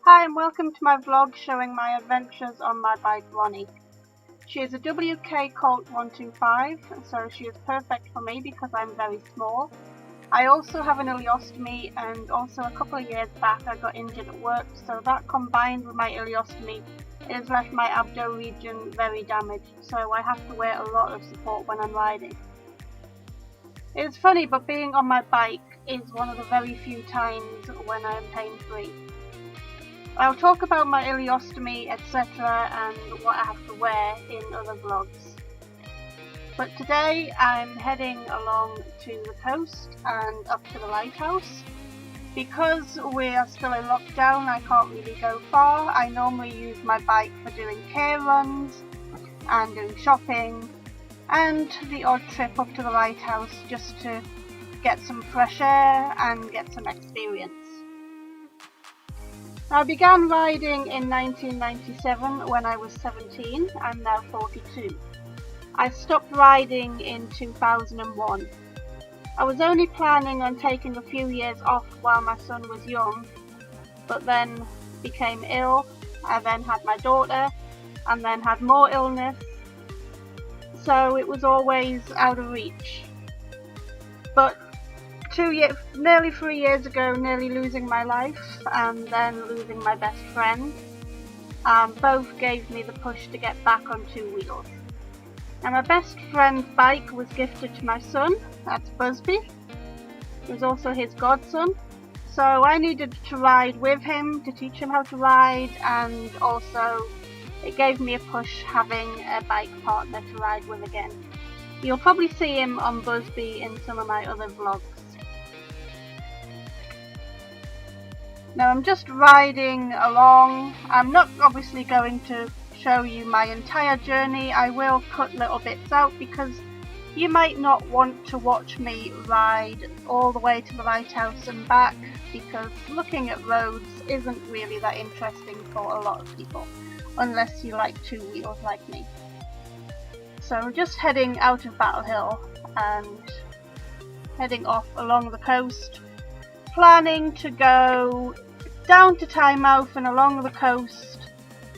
Hi and welcome to my vlog showing my adventures on my bike Ronnie. She is a WK Colt 125, so she is perfect for me because I'm very small. I also have an ileostomy, and also a couple of years back I got injured at work, so that combined with my ileostomy has left my abdo region very damaged, so I have to wear a lot of support when I'm riding. It's funny, but being on my bike is one of the very few times when I'm pain-free. I'll talk about my ileostomy, etc. and what I have to wear in other vlogs. But today I'm heading along to the coast and up to the lighthouse. Because we are still in lockdown, I can't really go far. I normally use my bike for doing care runs and doing shopping and the odd trip up to the lighthouse just to get some fresh air and get some experience. I began riding in 1997 when I was 17. I'm now 42. I stopped riding in 2001. I was only planning on taking a few years off while my son was young, but then became ill. I then had my daughter, and then had more illness, so it was always out of reach. But nearly 3 years ago, nearly losing my life and then losing my best friend, both gave me the push to get back on two wheels. Now, my best friend's bike was gifted to my son, that's Busby. It was also his godson, so I needed to ride with him to teach him how to ride, and also it gave me a push having a bike partner to ride with again. You'll probably see him on Busby in some of my other vlogs. Now I'm just riding along. I'm not obviously going to show you my entire journey. I will cut little bits out because you might not want to watch me ride all the way to the lighthouse and back, because looking at roads isn't really that interesting for a lot of people, unless you like two wheels like me. So I'm just heading out of Battle Hill and heading off along the coast, planning to go down to Tynemouth and along the coast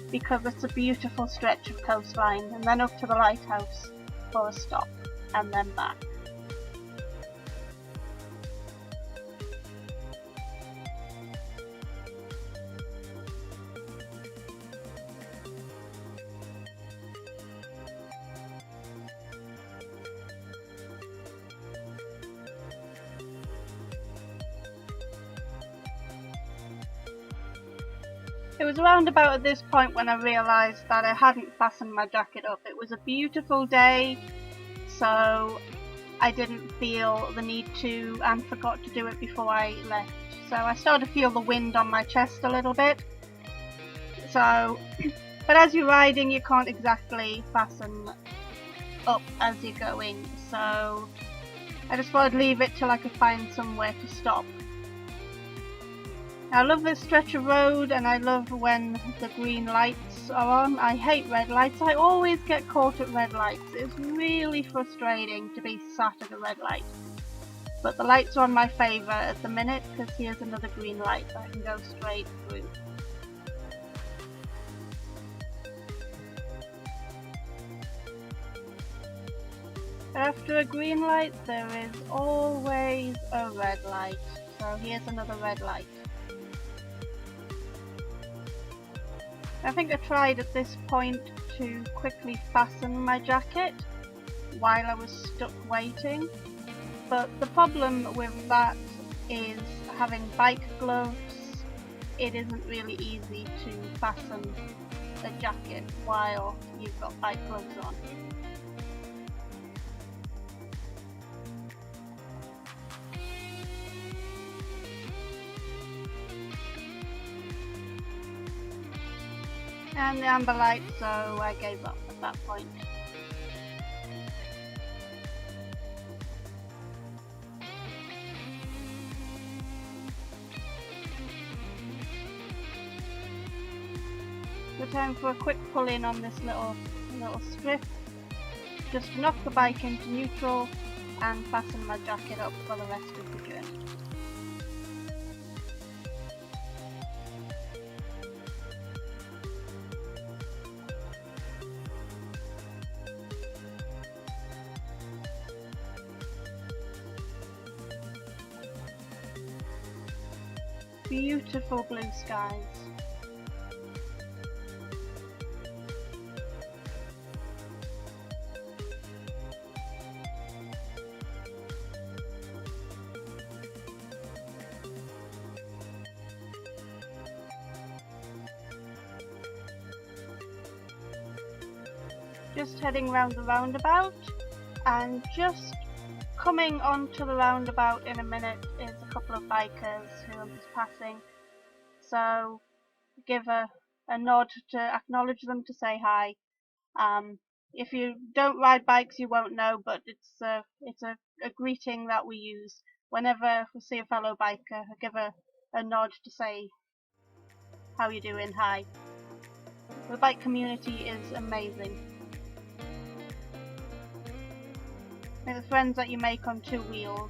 because it's a beautiful stretch of coastline, and then up to the lighthouse for a stop and then back. It was around about at this point when I realised that I hadn't fastened my jacket up. It was a beautiful day, so I didn't feel the need to, and forgot to do it before I left. So I started to feel the wind on my chest a little bit. But as you're riding, you can't exactly fasten up as you're going. So I just thought I'd leave it till I could find somewhere to stop. I love this stretch of road, and I love when the green lights are on. I hate red lights. I always get caught at red lights. It's really frustrating to be sat at a red light. But the lights are on my favour at the minute, because here's another green light that I can go straight through. After a green light, there is always a red light. So here's another red light. I think I tried at this point to quickly fasten my jacket while I was stuck waiting, but the problem with that is having bike gloves. It isn't really easy to fasten a jacket while you've got bike gloves on. And the amber light, so I gave up at that point. We're time for a quick pull in on this little strip, just to knock the bike into neutral and fasten my jacket up for the rest of the journey. beautiful blue skies. Just heading round the roundabout, and just coming onto the roundabout in a minute is a couple of bikers who I'm just passing, so give a nod to acknowledge them, to say hi. If you don't ride bikes you won't know, but it's a greeting that we use whenever we see a fellow biker. I give a nod to say how you doing, hi. The bike community is amazing. The friends that you make on two wheels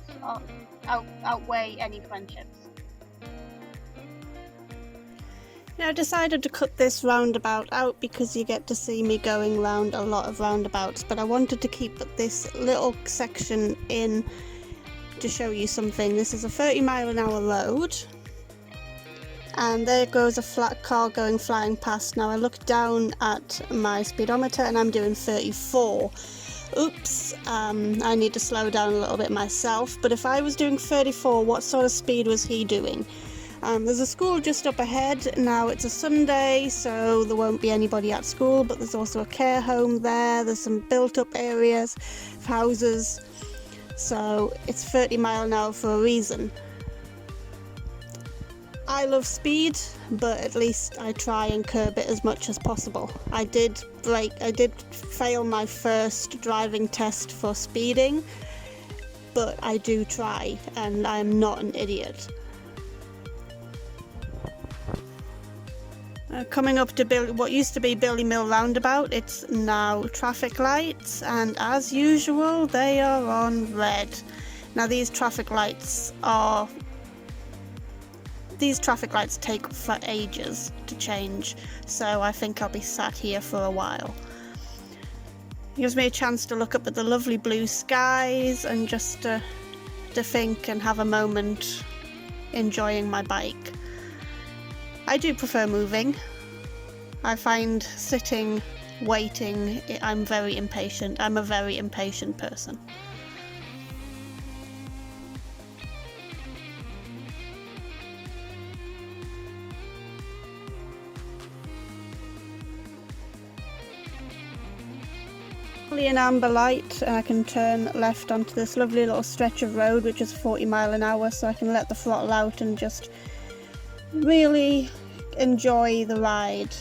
outweigh any friendships. Now I decided to cut this roundabout out because you get to see me going round a lot of roundabouts, but I wanted to keep this little section in to show you something. This is a 30-mile-an-hour road, and there goes a flat car going flying past. Now I look down at my speedometer and I'm doing 34. Oops, I need to slow down a little bit myself, but if I was doing 34, what sort of speed was he doing? There's a school just up ahead. Now it's a Sunday, so there won't be anybody at school, but there's also a care home there. There's some built up areas of houses, so it's 30 miles an hour for a reason. I love speed, but at least I try and curb it as much as possible. I did fail my first driving test for speeding, but I do try, and I'm not an idiot. Coming up to what used to be Billy Mill Roundabout, it's now traffic lights, and as usual they are on red. Now these traffic lights take for ages to change, so I think I'll be sat here for a while. It gives me a chance to look up at the lovely blue skies and just to think and have a moment enjoying my bike. I do prefer moving. I find sitting, waiting, I'm very impatient. I'm a very impatient person. An amber light, and I can turn left onto this lovely little stretch of road which is 40 miles an hour, so I can let the throttle out and just really enjoy the ride.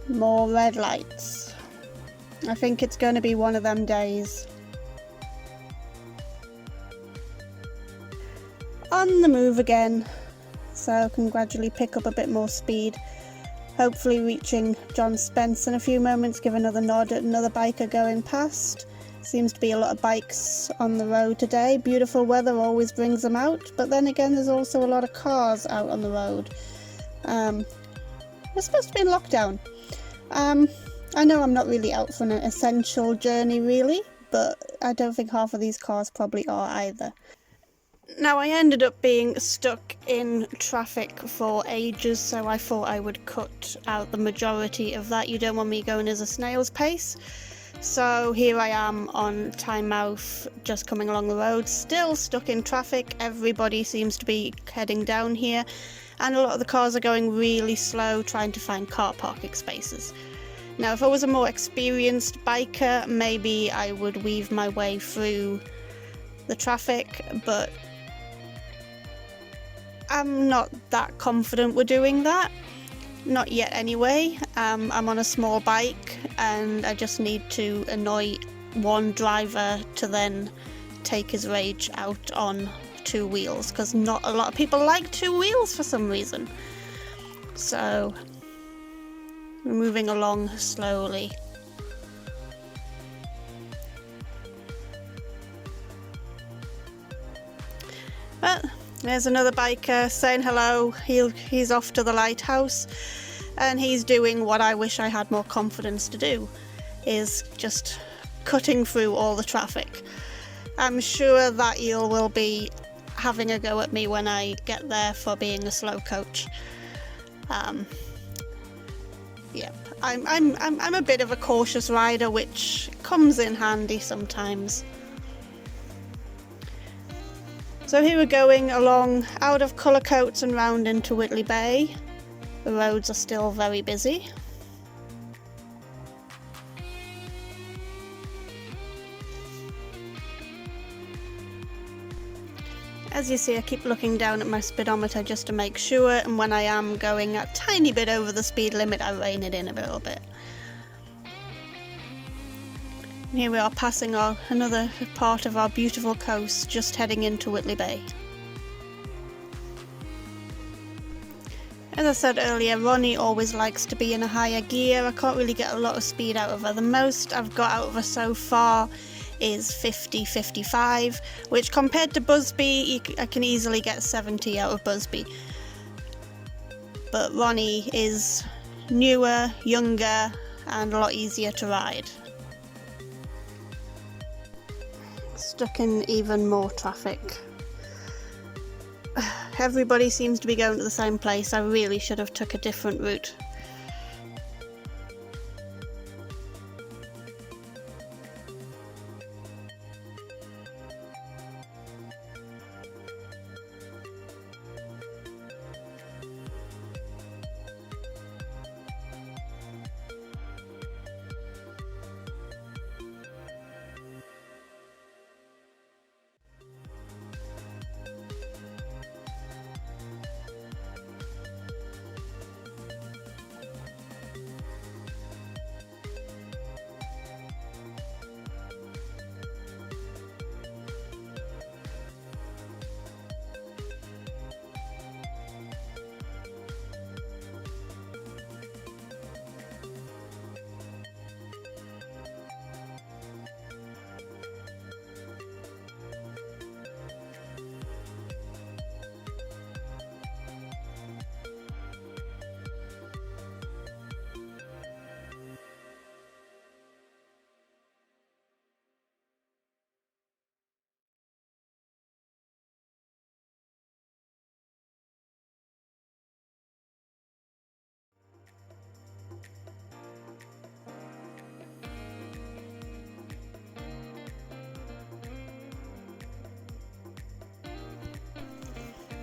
More red lights. I think it's going to be one of them days. On the move again, so I can gradually pick up a bit more speed. Hopefully reaching John Spence in a few moments, give another nod at another biker going past. Seems to be a lot of bikes on the road today. Beautiful weather always brings them out, but then again there's also a lot of cars out on the road. We're supposed to be in lockdown. I know I'm not really out for an essential journey really, but I don't think half of these cars probably are either. Now I ended up being stuck in traffic for ages, so I thought I would cut out the majority of that. You don't want me going as a snail's pace. So here I am on Tynemouth, just coming along the road, still stuck in traffic. Everybody seems to be heading down here, and a lot of the cars are going really slow trying to find car parking spaces. Now if I was a more experienced biker, maybe I would weave my way through the traffic, but I'm not that confident we're doing that. Not yet anyway. I'm on a small bike and I just need to annoy one driver to then take his rage out on two wheels, because not a lot of people like two wheels for some reason. So we're moving along slowly. But there's another biker saying hello. He's off to the lighthouse, and he's doing what I wish I had more confidence to do, is just cutting through all the traffic. I'm sure that eel will be having a go at me when I get there for being a slow coach. Yeah, I'm a bit of a cautious rider, which comes in handy sometimes. So here we're going along out of Cullercoats and round into Whitley Bay. The roads are still very busy. As you see, I keep looking down at my speedometer just to make sure, and when I am going a tiny bit over the speed limit, I rein it in a little bit. And here we are passing another part of our beautiful coast, just heading into Whitley Bay. As I said earlier, Ronnie always likes to be in a higher gear. I can't really get a lot of speed out of her. The most I've got out of her so far is 50-55, which compared to Busby, I can easily get 70 out of Busby. But Ronnie is newer, younger, and a lot easier to ride. Stuck in even more traffic. Everybody seems to be going to the same place. I really should have took a different route.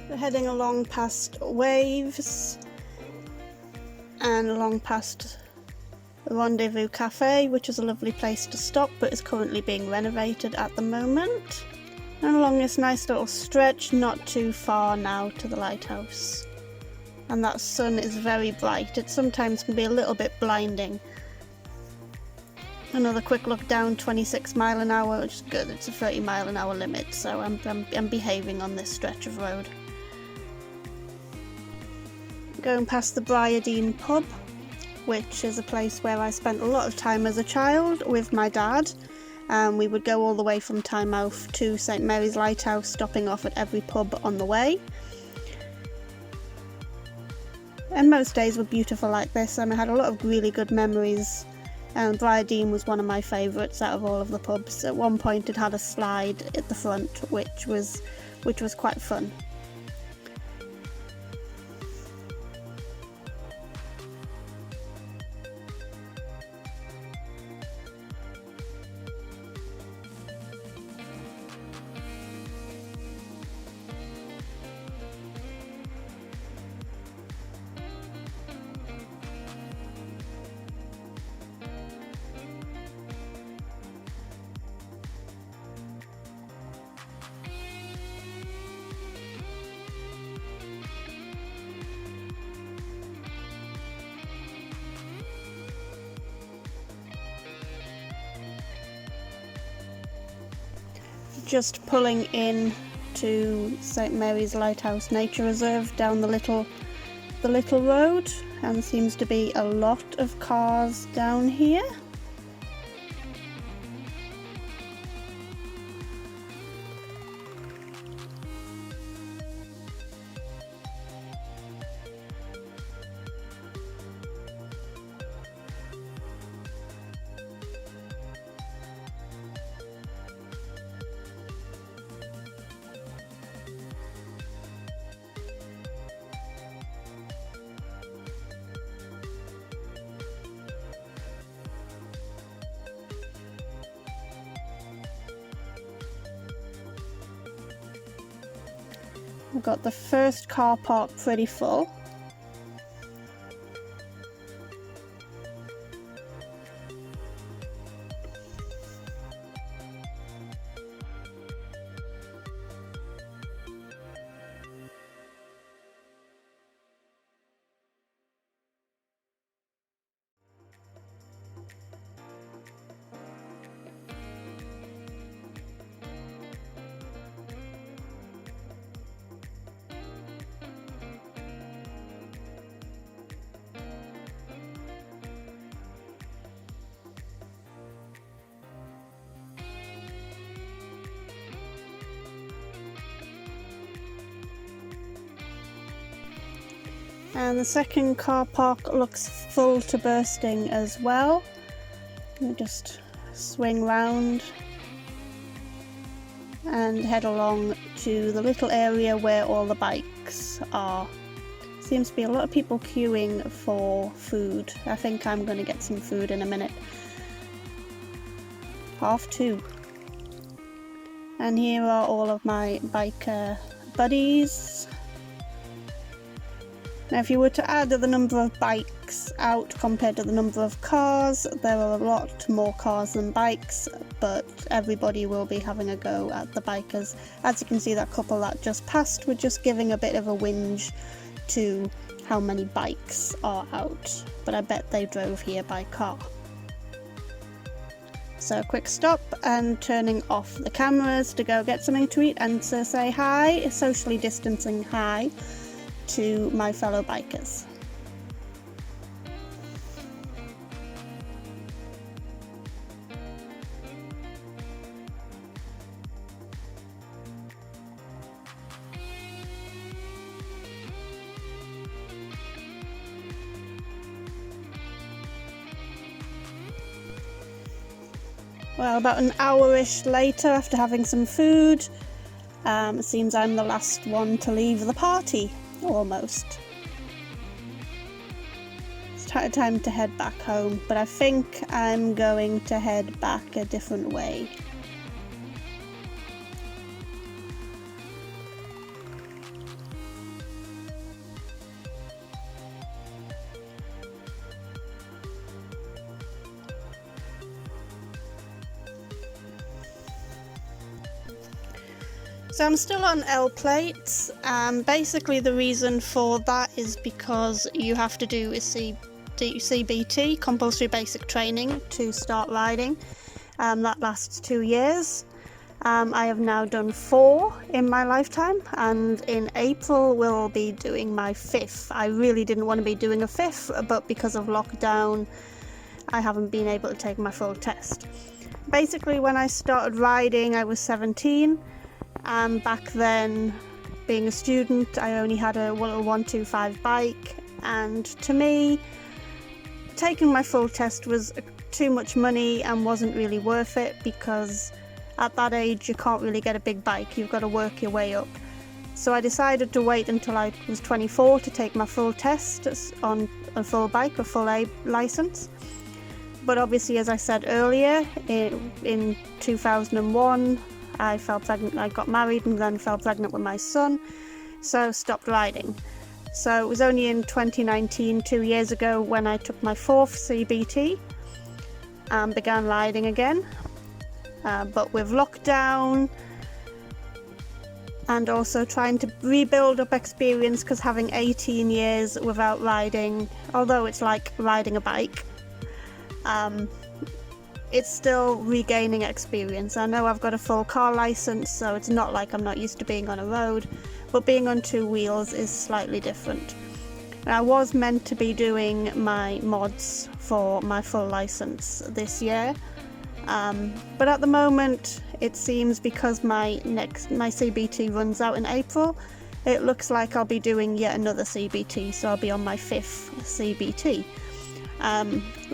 We're heading along past Waves and along past the Rendezvous Cafe, which is a lovely place to stop but is currently being renovated at the moment. And along this nice little stretch, not too far now to the lighthouse. And that sun is very bright. It sometimes can be a little bit blinding. Another quick look down, 26 mile an hour, which is good. It's a 30 mile an hour limit, so I'm behaving on this stretch of road. Going past the Briardine pub, which is a place where I spent a lot of time as a child with my dad. We would go all the way from Tynemouth to St Mary's Lighthouse, stopping off at every pub on the way. And most days were beautiful like this, and I had a lot of really good memories. And Briardine was one of my favourites out of all of the pubs. At one point it had a slide at the front, which was quite fun. Just pulling in to St Mary's Lighthouse Nature Reserve down the little road, and seems to be a lot of cars down here. We've got the first car park pretty full. And the second car park looks full to bursting as well. We'll just swing round and head along to the little area where all the bikes are. Seems to be a lot of people queuing for food. I think I'm going to get some food in a minute. 2:30. And here are all of my biker buddies. Now if you were to add the number of bikes out compared to the number of cars, there are a lot more cars than bikes, but everybody will be having a go at the bikers. As you can see, that couple that just passed were just giving a bit of a whinge to how many bikes are out, but I bet they drove here by car. So a quick stop and turning off the cameras to go get something to eat and to say hi, socially distancing hi, to my fellow bikers. Well, about an hour-ish later, after having some food, it seems I'm the last one to leave the party. Almost. It's time to head back home, but I think I'm going to head back a different way. So I'm still on L plates. Basically the reason for that is because you have to do a CBT, compulsory basic training, to start riding. That lasts 2 years. I have now done 4 in my lifetime, and in April we'll be doing my 5th. I really didn't want to be doing a 5th, but because of lockdown I haven't been able to take my full test. Basically when I started riding I was 17. Back then, being a student, I only had a little 125 bike, and to me, taking my full test was too much money and wasn't really worth it, because at that age you can't really get a big bike, you've got to work your way up. So I decided to wait until I was 24 to take my full test on a full bike, a full A license. But obviously, as I said earlier, in 2001, I fell pregnant, I got married and then fell pregnant with my son, so stopped riding. So it was only in 2019, 2 years ago, when I took my 4th CBT and began riding again. But with lockdown and also trying to rebuild up experience, because having 18 years without riding, although it's like riding a bike, it's still regaining experience. I know I've got a full car license, so it's not like I'm not used to being on a road, but being on 2 wheels is slightly different. I was meant to be doing my mods for my full license this year, but at the moment it seems, because my CBT runs out in April, it looks like I'll be doing yet another CBT, so I'll be on my 5th CBT.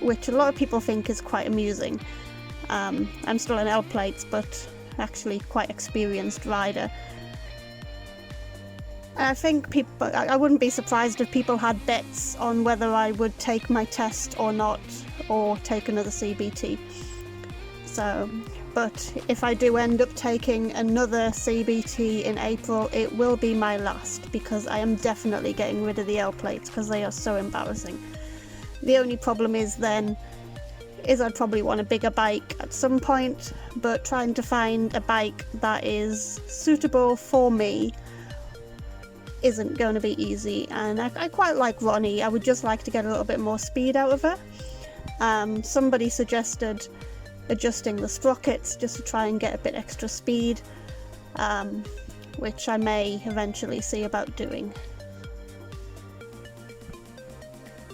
Which a lot of people think is quite amusing. I'm still in L plates, but actually quite experienced rider. And I think I wouldn't be surprised if people had bets on whether I would take my test or not, or take another CBT. So but if I do end up taking another CBT in April, it will be my last, because I am definitely getting rid of the L plates because they are so embarrassing. The only problem is then I'd probably want a bigger bike at some point, but trying to find a bike that is suitable for me isn't going to be easy. And I quite like Ronnie. I would just like to get a little bit more speed out of her. Somebody suggested adjusting the sprockets just to try and get a bit extra speed, which I may eventually see about doing.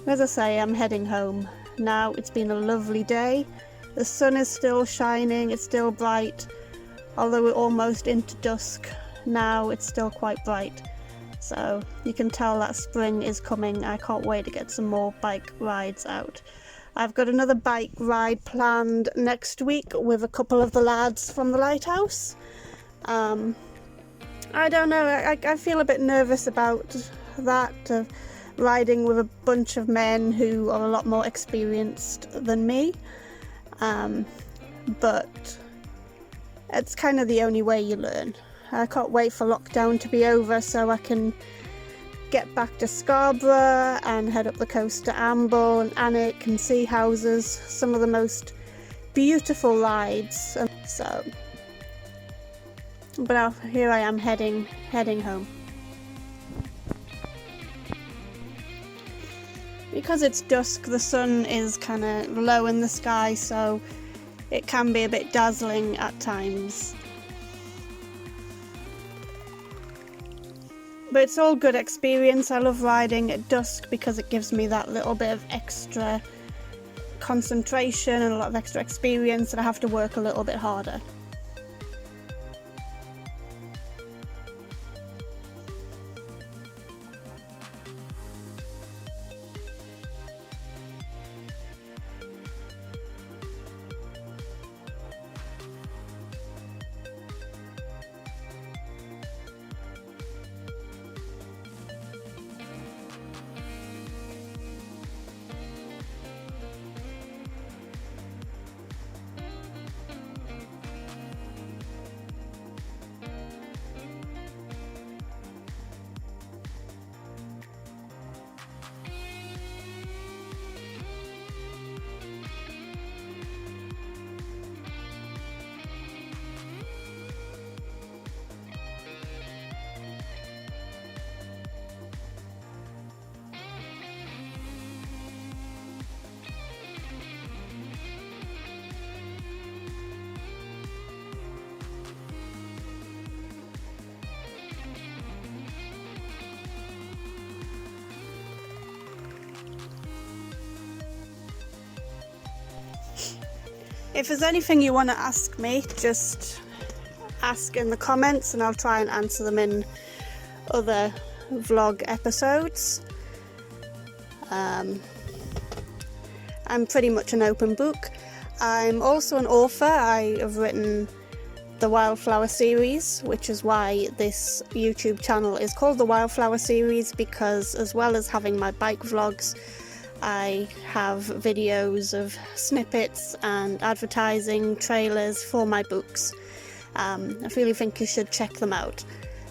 As I say, I'm heading home now. It's been a lovely day. The sun is still shining, it's still bright, although we're almost into dusk now, it's still quite bright. So you can tell that spring is coming. I can't wait to get some more bike rides out. I've got another bike ride planned next week with a couple of the lads from the lighthouse. I don't know, I feel a bit nervous about that, riding with a bunch of men who are a lot more experienced than me, but it's kind of the only way you learn. I can't wait for lockdown to be over so I can get back to Scarborough and head up the coast to Amble and Alnwick and see houses, some of the most beautiful rides. So, but now here I am heading home. Because it's dusk, the sun is kind of low in the sky, so it can be a bit dazzling at times. But it's all good experience. I love riding at dusk because it gives me that little bit of extra concentration and a lot of extra experience, and I have to work a little bit harder. If there's anything you want to ask me, just ask in the comments and I'll try and answer them in other vlog episodes. I'm pretty much an open book. I'm also an author. I have written the Wildflower series, which is why this YouTube channel is called the Wildflower series, because as well as having my bike vlogs, I have videos of snippets and advertising trailers for my books. I really think you should check them out.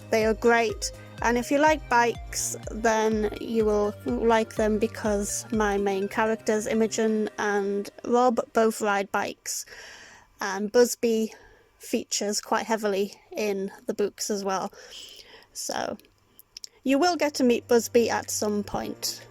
They are great, and if you like bikes then you will like them because my main characters, Imogen and Rob, both ride bikes, and Busby features quite heavily in the books as well. So you will get to meet Busby at some point.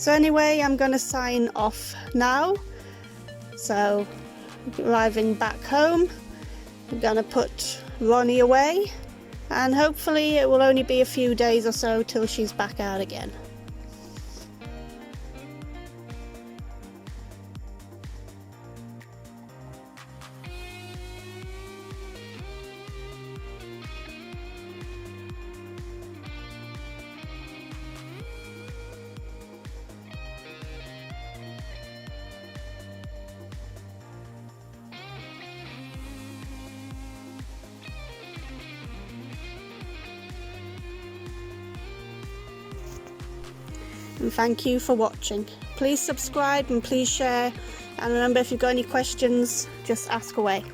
So anyway, I'm going to sign off now. So arriving back home, I'm going to put Ronnie away, and hopefully it will only be a few days or so till she's back out again. And thank you for watching. Please subscribe and please share, and remember, if you've got any questions, just ask away.